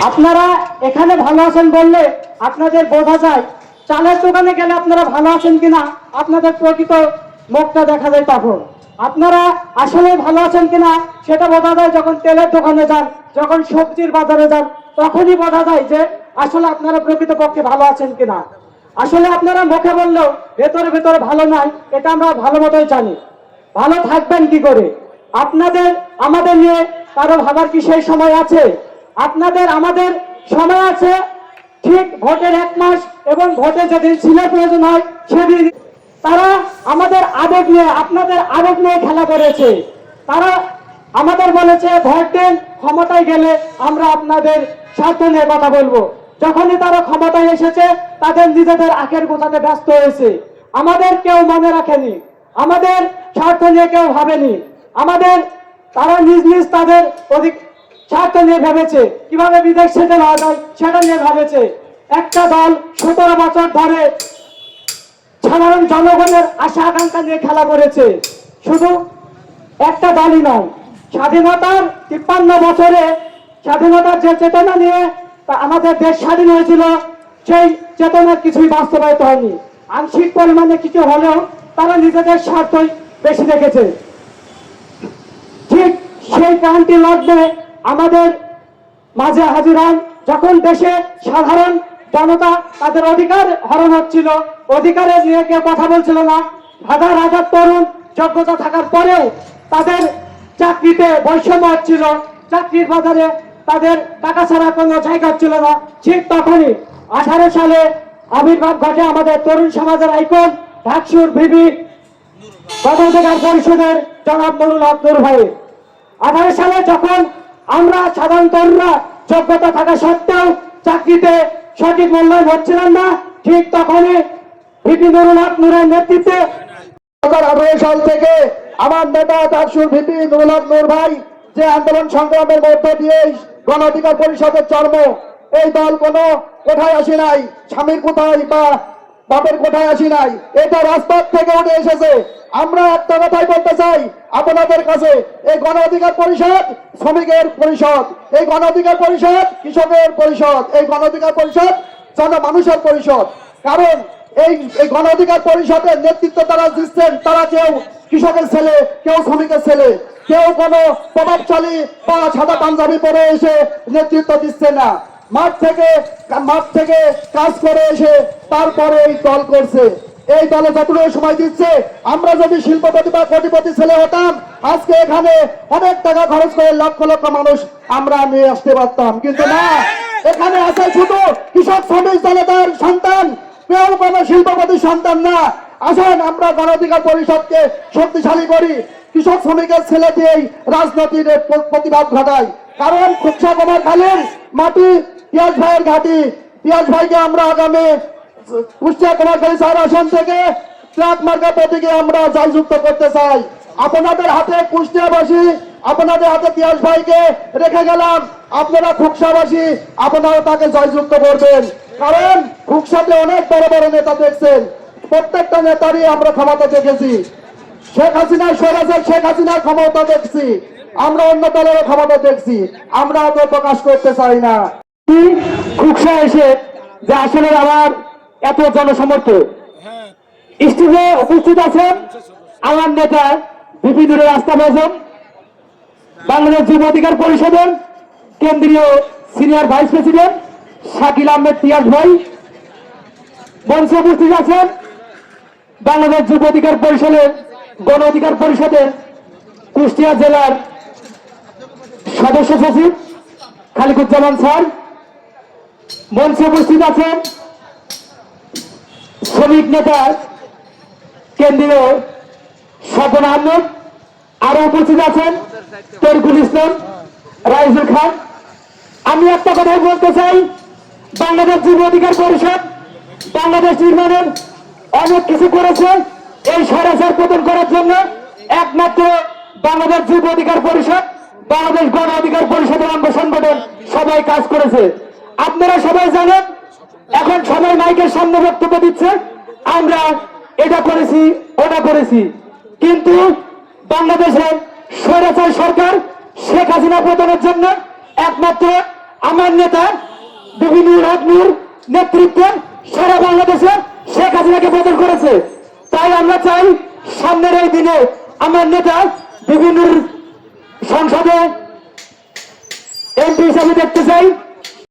আপনারা এখানে ভালো আছেন বললে আপনাদের বোঝা যায়, চালের দোকানে গেলে আপনারা ভালো আছেন কিনা আপনাদের প্রকৃত মুখটা দেখা যায় তখন। আপনারা আসলে ভালো আছেন কিনা সেটা বোঝা যায় যখন তেলের দোকানে যান, যখন সবজির বাজারে যান, তখনই বোঝা যায় যে আসলে আপনারা প্রকৃতপক্ষে ভালো আছেন কিনা। আসলে আপনারা মুখে বললেও ভেতরে ভেতরে ভালো নাই, এটা আমরা ভালো মতোই জানি। ভালো থাকবেন কি করে? আপনাদের আমাদের নিয়ে কারো ভাবার কি সেই সময় আছে? আপনাদের আমাদের সময় আছে ঠিক ভোটের 1 মাস, এবং ভোটে যেদিন ছিল প্রয়োজন হয় সেদিন। তারা আমাদের আবেগ নিয়ে, আপনাদের আবেগ নিয়ে খেলা করেছে। তারা আমাদের বলেছে ভোট দেন, ক্ষমতায় গেলে আমরা আপনাদের স্বার্থ নিয়ে কথা বলবো। যখনই তারা ক্ষমতায় এসেছে তাদের নিজেদের আখের গোছাতে ব্যস্ত হয়েছে। আমাদের কেউ মনে রাখেনি, আমাদের স্বার্থ নিয়ে কেউ ভাবেনি। আমাদের তারা নিজ নিজ তাদের অধিক স্বার্থ নিয়ে ভেবেছে, কিভাবে বিদেশ সেটে নেওয়া যায় সেটা নিয়ে ভেবেছে। একটা দল 17 বছর ধরে সাধারণ জনগণের আশা আকাঙ্ক্ষা নিয়ে খেলা করেছে। শুধু একটা দলই নয়, স্বাধীনতার 53 বছরে স্বাধীনতার যে চেতনা নিয়ে আমাদের দেশ স্বাধীন হয়েছিল, সেই চেতনার কিছুই বাস্তবায়িত হয়নি। আংশিক পরিমাণে কিছু হলেও তারা নিজেদের স্বার্থই বেশি দেখেছে। ঠিক সেই ক্রান্তি লগ্নে আমাদের মাঝে হাজির হন যখন দেশে সাধারণ জনতা তাদের অধিকার হরণ হচ্ছিল, অধিকারের নিয়ে কেউ কথা বলছিল না। হাজার হাজার তরুণ যোগ্যতা থাকার পরেও তাদের চাকরিতে বৈষম্য হচ্ছিল, চাকরির বাজারে তাদের টাকা ছাড়া কোনো জায়গা ছিল না। ঠিক তখনই 18 সালে আবির্ভাব ঘটে আমাদের তরুণ সমাজের আইকন ঢাকসুর ভিবি গণ অধিকার পরিষদের জনাব নুরুল হক নূর ভাই। 18 সালে যখন আমরা সাধারণ তরুণরা যোগ্যতা থাকা সত্ত্বেও চাকরিতে সঠিক মূল্যায়ন হচ্ছিলেন না, ঠিক তখনই ভিপি নুরুল হক নূরের নেতৃত্বে 2018 সাল থেকে আমার নেতা ঢাকসুর ভিপি নুরুল হক নূর ভাই যে আন্দোলন সংগ্রামের মধ্য দিয়ে গণ অধিকার পরিষদের জন্ম। এই দল কোনো কোথায় আসি নাই, স্বামীর কোথায় বা বাপের কোথায় আসি নাই, এটা রাজপথ থেকে উঠে এসেছে। আমরা একটা কথাই বলতে চাই আপনাদের কাছে, এই গণ অধিকার পরিষদ শ্রমিকের পরিষদ, এই গণ অধিকার পরিষদ কৃষকের পরিষদ, এই গণ অধিকার পরিষদ জনমানুষের পরিষদ। কারণ এই গণ অধিকার পরিষদের নেতৃত্ব তারা দিচ্ছেন, তারা কেউ কৃষকের ছেলে, কেউ শ্রমিকের ছেলে, কেউ কোনো প্রভাবশালী বা সাদা পাঞ্জাবি পরে এসে নেতৃত্ব দিচ্ছে না। মাঠ থেকে কাজ করে এসে তারপরে এই দল করছে। এই দলে যতটুকু সময় দিচ্ছে, আমরা যদি শিল্পপতি বা কোটিপতি ছেলে হতাম আজকে এখানে অনেক টাকা খরচ করে লক্ষ লক্ষ মানুষ আমরা নিয়ে আসতে পারতাম, কিন্তু না, এখানে আছে শুধু কৃষক শ্রমিক দলের সন্তান, কেউ কোনো শিল্পপতির সন্তান না। আসেন আমরা গণ অধিকার পরিষদকে শক্তিশালী করি, কৃষক শ্রমিকের ছেলে দিয়েই রাজনীতির প্রতিবাদ ঘটাই। কারণ খুকসা কুমার খালের মাটি পিয়াজ ভাইয়ের ঘাটি, পিয়াজ ভাইকে আমরা আগামী কুষ্টিয়া কুমারখালী 4 আসন থেকে ট্রাক মার্কা প্রতীকে আমরা জয়যুক্ত করতে চাই। আপনাদের হাতে কুষ্টিয়াবাসী, আপনাদের হাতে পিয়াজ ভাইকে রেখে গেলাম, আপনারা খুকসাবাসী আপনারা তাকে জয়যুক্ত করবেন। কারণ খুকসাতে অনেক বড় বড় নেতা দেখছেন, প্রত্যেকটা নেতারই আমরা ক্ষমতা দেখেছি। শেখ হাসিনা স্বৈরাচার শেখ হাসিনার ক্ষমতা দেখছি, আমরা অন্য দলের ক্ষমতা দেখছি, আমরা অত প্রকাশ করতে চাই না। খুকসা এসে যে আসলে আমার এত জনসমর্থক স্টেজে উপস্থিত আছেন আমার নেতা ভিপি নুরুল আস্তাব হোসেন, বাংলাদেশ যুব অধিকার পরিষদের কেন্দ্রীয় senior vice president Shakil Ahmed পিয়াজ ভাই। মঞ্চে উপস্থিত আছেন বাংলাদেশ যুব অধিকার পরিষদের গণ অধিকার পরিষদের কুষ্টিয়া জেলার সদস্য সচিব খালিকুজ্জামান স্যার। মঞ্চে উপস্থিত আছেন শ্রমিক নেতা কেন্দ্রীয় স্বপন আহমেদ, আরো উপস্থিত আছেন তরিকুল ইসলাম, রাইজুল খান। আমি একটা কথাই বলতে চাই, বাংলাদেশ যুব অধিকার পরিষদ বাংলাদেশ নির্মাণের অনেক কিছু করেছে। এই স্বৈরাচার পতন করার জন্য একমাত্র বাংলাদেশ যুব অধিকার পরিষদ, বাংলাদেশ গণ অধিকার পরিষদের অঙ্গ সংগঠন সবাই কাজ করেছে। আপনারা সবাই জানেন, এখন সবাই মাইকের সামনে বক্তব্য দিচ্ছে আমরা এটা করেছি ওটা করেছি, কিন্তু বাংলাদেশের স্বৈরাচার সরকার শেখ হাসিনা পতনের জন্য একমাত্র আমার নেতা বিপিনুল হক নূর নেতৃত্বে সারা বাংলাদেশে শেখ হাসিনাকে বদল করেছে। তাই আমরা চাই সামনের এই দিনে আমার নেতা বিপিনুল সংসদে এমপি হিসাবে দেখতে চাই।